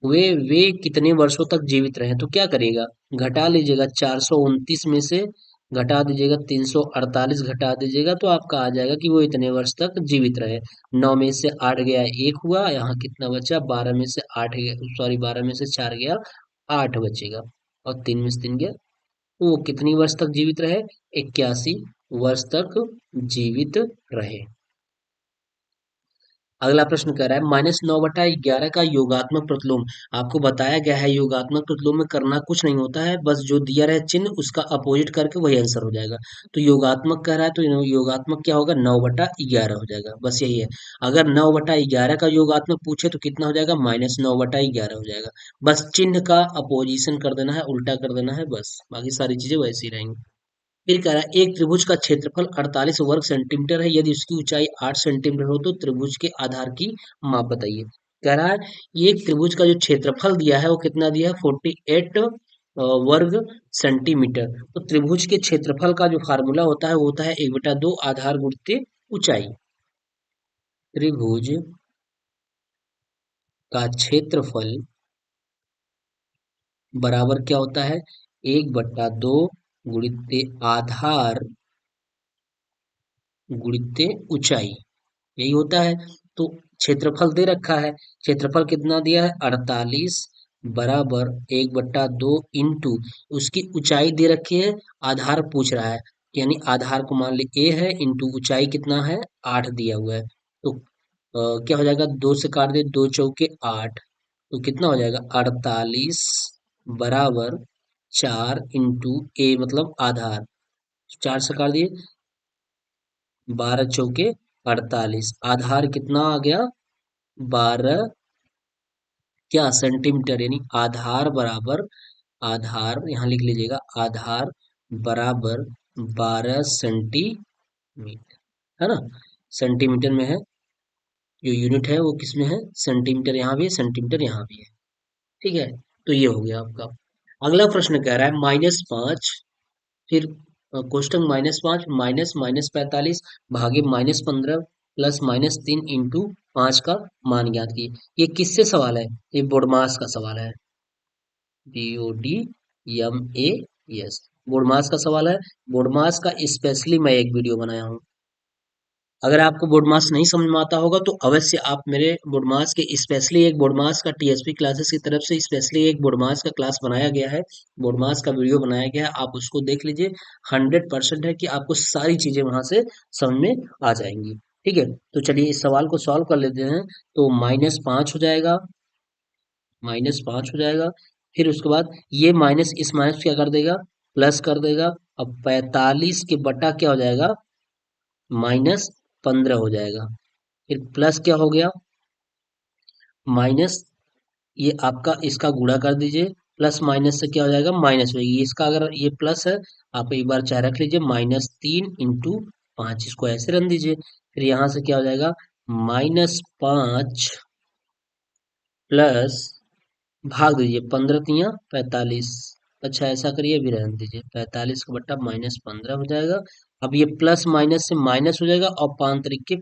वे कितने वर्षों तक जीवित रहे? तो क्या करिएगा, घटा लीजिएगा 429 में से, घटा दीजिएगा 348 घटा दीजिएगा, तो आपका आ जाएगा कि वो इतने वर्ष तक जीवित रहे। 9 में से 8 गया, एक हुआ, यहाँ कितना बचा, 12 में से 8 गया, सॉरी 12 में से 4 गया, 8 बचेगा, और 3 में से 3 गया, तो वो कितनी वर्ष तक जीवित रहे? 81 वर्ष तक जीवित रहे। अगला प्रश्न कह रहा है -9/11 का योगात्मक प्रतिलोम। आपको बताया गया है योगात्मक प्रतिलोम में करना कुछ नहीं होता है, बस जो दिया रहे चिन्ह उसका अपोजिट करके वही आंसर हो जाएगा। तो योगात्मक कह रहा है तो योगात्मक क्या होगा, 9/11 हो जाएगा, बस यही है। अगर 9/11 का योगात्मक पूछे तो कितना हो जाएगा, -9/11 हो जाएगा। बस चिन्ह का अपोजिशन कर देना है, उल्टा कर देना है, बस बाकी सारी चीजें वैसी रहेंगी। फिर कह रहा है एक त्रिभुज का क्षेत्रफल 48 वर्ग सेंटीमीटर है, यदि उसकी ऊंचाई 8 सेंटीमीटर हो तो त्रिभुज के आधार की माप बताइए। कह रहा है एक त्रिभुज का जो क्षेत्रफल दिया है वो कितना दिया है, 48 वर्ग सेंटीमीटर। तो त्रिभुज के क्षेत्रफल का जो फार्मूला होता है वो होता है 1/2 आधार गुणित ऊंचाई। त्रिभुज का क्षेत्रफल बराबर क्या होता है, 1/2 गुणित आधार गुणित ऊंचाई, यही होता है। तो क्षेत्रफल दे रखा है, क्षेत्रफल कितना दिया है, 48 बराबर 1/2 इंटू उसकी ऊंचाई दे रखी है, आधार पूछ रहा है, यानी आधार को मान ली ए है, इंटू ऊंचाई कितना है, 8 दिया हुआ है। तो क्या हो जाएगा, 2 से काट दे, 2 चौके 8, तो कितना हो जाएगा, 48 बराबर 4 इंटू ए मतलब आधार, 4 से काट दिए, 12 चौके 48, आधार कितना आ गया, 12 क्या सेंटीमीटर, यानी आधार बराबर, आधार यहाँ लिख लीजिएगा, आधार बराबर 12 सेंटीमीटर, है ना, सेंटीमीटर में है, जो यूनिट है वो किस में है, सेंटीमीटर, यहाँ भी है सेंटीमीटर, यहाँ भी है। ठीक है, तो ये हो गया आपका। अगला प्रश्न कह रहा है -5, फिर क्वेश्चन -5 माइनस -45 भागे -15 प्लस -3 इंटू 5 का मान ज्ञात कीजिए। ये किससे सवाल है, ये बोडमास का सवाल है, BODMAS, बोडमास का सवाल है। बोडमास का स्पेशली मैं एक वीडियो बनाया हूँ। अगर आपको बोडमास नहीं समझ में आता होगा तो अवश्य आप मेरे बोडमास के स्पेशली एक बोडमास का TSP क्लासेस की तरफ से स्पेशली एक बोडमास का क्लास बनाया गया है, बोडमास का वीडियो बनाया गया है, आप उसको देख लीजिए। 100% है कि आपको सारी चीजें वहां से समझ में आ जाएंगी। ठीक है, तो चलिए इस सवाल को सॉल्व कर लेते हैं। तो -5 हो जाएगा, -5 हो जाएगा, फिर उसके बाद ये माइनस इस माइनस क्या कर देगा, प्लस कर देगा। अब 45 के बटा क्या हो जाएगा, -15 हो जाएगा, फिर प्लस क्या हो गया, माइनस, ये आपका इसका गुणा कर दीजिए, प्लस माइनस से क्या हो जाएगा, माइनस होगी, इसका अगर ये प्लस है, आप एक बार चाहे रख लीजिए, -3 इंटू 5, इसको ऐसे रन दीजिए, फिर यहाँ से क्या हो जाएगा, -5 प्लस, भाग दीजिए, 15 तियां 45, अच्छा ऐसा करिए, अभी रहने दीजिए, 45 का बट्टा -15 हो जाएगा। अब ये प्लस माइनस से माइनस हो जाएगा, और 5 तरीके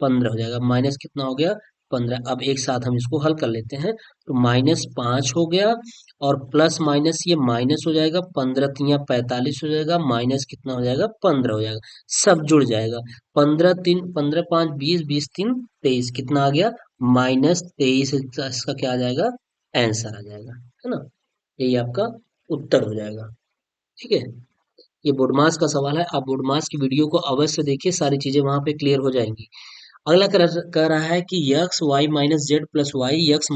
15 हो जाएगा, माइनस कितना हो गया, 15। अब एक साथ हम इसको हल कर लेते हैं, तो -5 हो गया, और प्लस माइनस ये माइनस हो जाएगा, 15 तियां 45 हो जाएगा, माइनस कितना हो जाएगा, 15 हो जाएगा, सब जुड़ जाएगा, 15 3 15 5 20, 20 3 23, कितना आ गया, -23, इसका क्या आ जाएगा, आंसर आ जाएगा, है ना, यही आपका उत्तर हो जाएगा। ठीक है, ये बोडमास का सवाल है, आप बोडमास की वीडियो को अवश्य देखिए, सारी चीजें वहां पे क्लियर हो जाएंगी। अगला कह रहा है कि x y minus z plus y x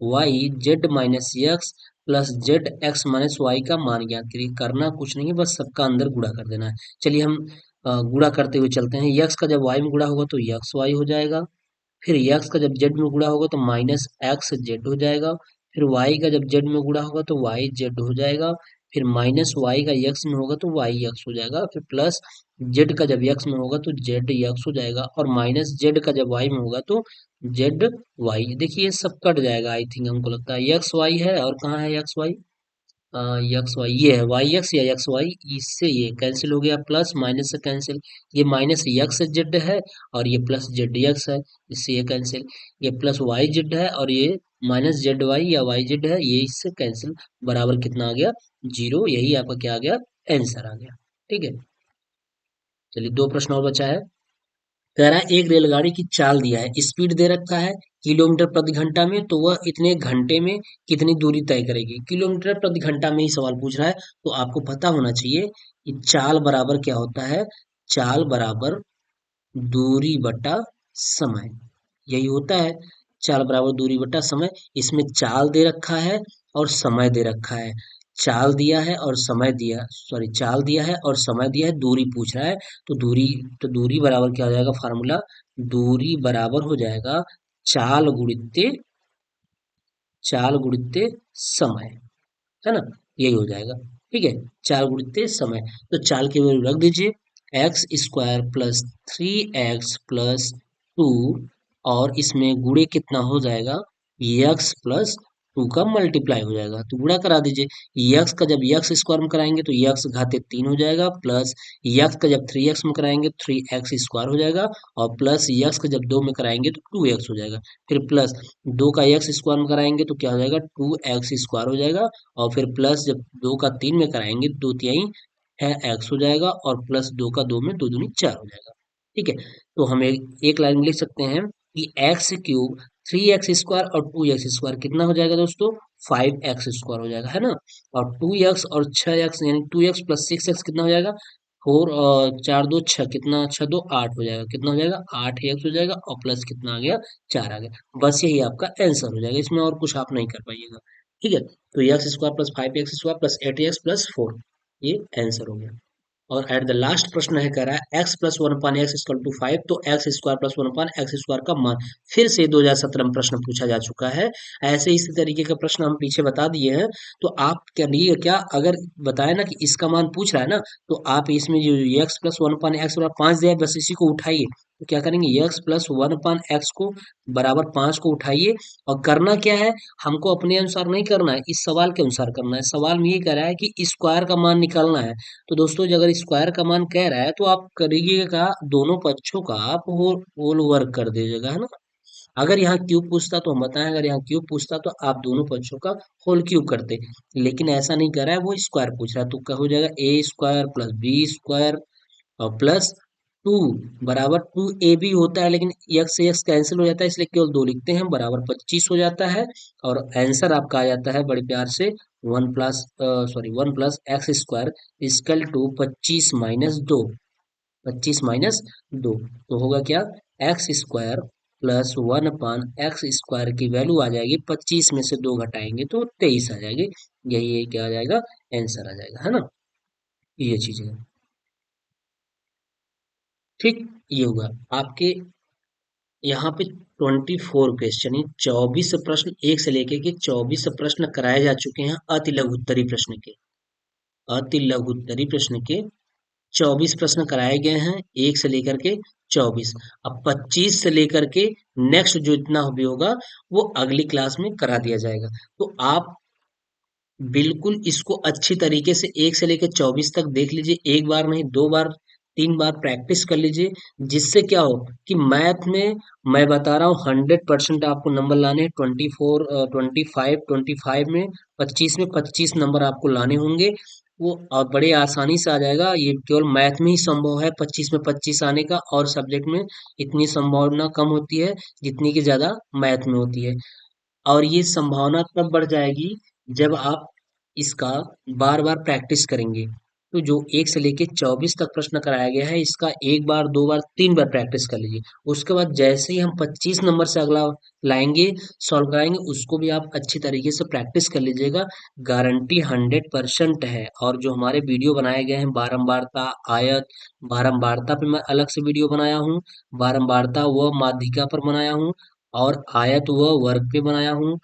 y z minus x plus z x minus y का मान ज्ञात करिए। करना कुछ नहीं है, बस सबका अंदर गुणा कर देना है। चलिए हम गुणा करते हुए चलते हैं, यक्स का जब वाई में गुणा होगा तो यक्स वाई हो जाएगा, फिर यक्स का जब जेड में गुणा होगा तो माइनस एक्स जेड हो जाएगा। फिर वाई का जब जेड में गुणा होगा तो वाई जेड हो जाएगा। फिर माइनस वाई का यक्स में होगा तो वाई यक्स हो जाएगा। फिर प्लस जेड का जब यक्स में होगा तो जेड यक्स हो जाएगा। और माइनस जेड का जब वाई में होगा तो जेड वाई। देखिए ये सब कट जाएगा, आई थिंक हमको लगता है यक्स वाई है, और कहाँ है यक्स वाई, यक्स वाई ये है, वाई एक्स या यक्स वाई, इससे ये कैंसिल हो गया, प्लस माइनस से कैंसिल, ये माइनस यक्स जेड है और ये प्लस जेड एक्स है, इससे ये कैंसिल, ये प्लस वाई जेड है और ये माइनस जेड वाई या वाई जेड है, ये इससे कैंसिल, बराबर कितना आ गया, जीरो। यही आपका क्या आ गया, आंसर आ गया। ठीक है, चलिए दो प्रश्न और बचा है। कह रहा है एक रेलगाड़ी की चाल दिया है, स्पीड दे रखा है किलोमीटर प्रति घंटा में, तो वह इतने घंटे में कितनी दूरी तय करेगी। किलोमीटर प्रति घंटा में ही सवाल पूछ रहा है, तो आपको पता होना चाहिए कि चाल बराबर क्या होता है। चाल बराबर दूरी बटा समय, यही होता है। चाल बराबर दूरी बटा समय। इसमें चाल दे रखा है और समय दे रखा है। चाल दिया है और समय दिया, सॉरी चाल दिया है और समय दिया है, दूरी पूछ रहा है। तो दूरी बराबर क्या हो जाएगा फार्मूला, दूरी बराबर हो जाएगा चाल गुणित्ते, चाल गुणित्ते समय, है ना, यही हो जाएगा। ठीक है, चाल गुणित्ते समय। तो चाल की वैल्यू रख दीजिए, x square plus 3x plus 2, और इसमें गुणे कितना हो जाएगा, यक्स प्लस 2 का मल्टीप्लाई हो जाएगा, तो गुणा करा दीजिए। यक्स का जब यक्स स्क्वायर में कराएंगे तो यक्स घाते 3 हो जाएगा, प्लस यक्स का जब 3x में कराएंगे 3x स्क्वायर हो जाएगा, और प्लस यक्स का जब 2 में कराएंगे तो 2x हो जाएगा। फिर प्लस 2 का एक्स स्क्वायर में कराएंगे तो क्या हो जाएगा, 2x स्क्वायर हो जाएगा। और फिर प्लस जब 2 का 3 में कराएंगे 2 तिहाई है एक्स हो जाएगा, और प्लस 2 का 2 में 2 दूनी 4 हो जाएगा। ठीक है, तो हम एक लाइन में लिख सकते हैं कि एक्स क्यूब 3x स्क्वायर और 2x स्क्वायर कितना हो जाएगा दोस्तों, 5x स्क्वायर हो जाएगा, है ना। और 2x और 6x यानी 2x प्लस 6x कितना हो जाएगा, 4 और 4 2 6, कितना 6 2 8 हो जाएगा, कितना हो जाएगा 8x हो जाएगा, और प्लस कितना आ गया, 4 आ गया। बस यही आपका आंसर हो जाएगा, इसमें और कुछ आप नहीं कर पाइएगा। ठीक है, तो x square plus 5x square plus 8x plus 4, ये आंसर हो गया। और एट द लास्ट प्रश्न है, कह रहा है x plus one upon x equal to 5, तो x square plus one upon x square का मान। फिर से 2017 में प्रश्न पूछा जा चुका है। ऐसे इसी तरीके का प्रश्न हम पीछे बता दिए हैं। तो आप करिए क्या, अगर बताए ना कि इसका मान पूछ रहा है ना, तो आप इसमें जो x plus one upon x बराबर 5 दिया है, बस इसी को उठाइए। तो क्या करेंगे, x plus one upon x को बराबर 5 को उठाइए, और करना क्या है, हमको अपने अनुसार नहीं करना है, इस सवाल के अनुसार करना है। सवाल में ये कह रहा है कि स्क्वायर का मान निकालना है। तो दोस्तों अगर स्क्वायर का मान कह रहा है तो आप करिएगा दोनों पक्षों का आप होल वर्क कर दीजिएगा, है ना। अगर यहाँ क्यूब पूछता तो हम बताएं, अगर यहाँ क्यूब पूछता तो आप दोनों पक्षों का होल क्यूब करते, लेकिन ऐसा नहीं कर रहा है, वो स्क्वायर पूछ रहा है, तो क्या हो जाएगा, ए स्क्वायर प्लस बी स्क्वायर और प्लस 2 बराबर 2ab होता है, लेकिन x से x कैंसिल हो जाता है, इसलिए केवल 2 लिखते हैं, बराबर 25 हो जाता है। और आंसर आपका आ जाता है बड़े प्यार से 1 plus x square equal to 25 minus 2, तो होगा क्या, x square plus 1 upon x square की वैल्यू आ जाएगी 25 में से 2 घटाएंगे तो 23 आ जाएगी। यही क्या आ जाएगा, आंसर आ जाएगा, है ना। ये चीज है, ठीक। ये हुआ आपके यहाँ पे 24 क्वेश्चन, 24 प्रश्न, एक से लेके के 24 प्रश्न कराए जा चुके हैं अति लघुत्तरी प्रश्न के। अति लघुत्तरी प्रश्न के 24 प्रश्न कराए गए हैं, एक से लेकर के 24। अब 25 से लेकर के नेक्स्ट जो इतना भी होगा वो अगली क्लास में करा दिया जाएगा। तो आप बिल्कुल इसको अच्छी तरीके से 1 से लेकर 24 तक देख लीजिए, एक बार नहीं, 2 बार, 3 बार प्रैक्टिस कर लीजिए, जिससे क्या हो कि मैथ में मैं बता रहा हूँ 100% आपको नंबर लाने हैं। 25 में 25 नंबर आपको लाने होंगे, वो और बड़े आसानी से आ जाएगा। ये केवल मैथ में ही संभव है 25 में 25 आने का, और सब्जेक्ट में इतनी संभावना कम होती है जितनी की ज्यादा मैथ में होती है। और ये संभावना तब बढ़ जाएगी जब आप इसका बार बार प्रैक्टिस करेंगे। तो जो 1 से लेके 24 तक प्रश्न कराया गया है, इसका 1 बार, 2 बार, 3 बार प्रैक्टिस कर लीजिए। उसके बाद जैसे ही हम 25 नंबर से अगला लाएँगे, सॉल्व कराएँगे, उसको भी आप अच्छी तरीके से प्रैक्टिस कर लीजिएगा। गारंटी 100% है। और जो हमारे वीडियो बनाए गए हैं बारंबारता, आयत, बारंबारता पे मैं अलग से वीडियो बनाया हूँ, बारंबारता व माध्यिका पर बनाया हूँ, और आयत व वर्ग पे बनाया हूँ।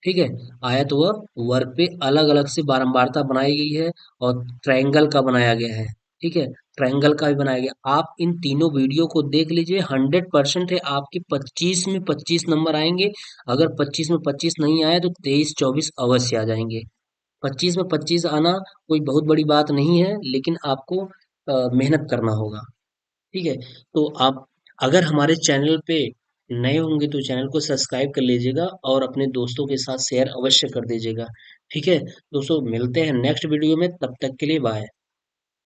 ठीक है, आयत व वर्ग पे अलग अलग से बारंबारता बनाई गई है, और ट्रायंगल का बनाया गया है। ठीक है, ट्रायंगल का भी बनाया गया। आप इन तीनों वीडियो को देख लीजिए, 100% है आपके 25 में 25 नंबर आएंगे। अगर 25 में 25 नहीं आए तो 23 24 अवश्य आ जाएंगे। 25 में 25 आना कोई बहुत बड़ी बात नहीं है, लेकिन आपको मेहनत करना होगा। ठीक है, तो आप अगर हमारे चैनल पे नए होंगे तो चैनल को सब्सक्राइब कर लीजिएगा, और अपने दोस्तों के साथ शेयर अवश्य कर दीजिएगा। ठीक है दोस्तों, मिलते हैं नेक्स्ट वीडियो में, तब तक के लिए बाय।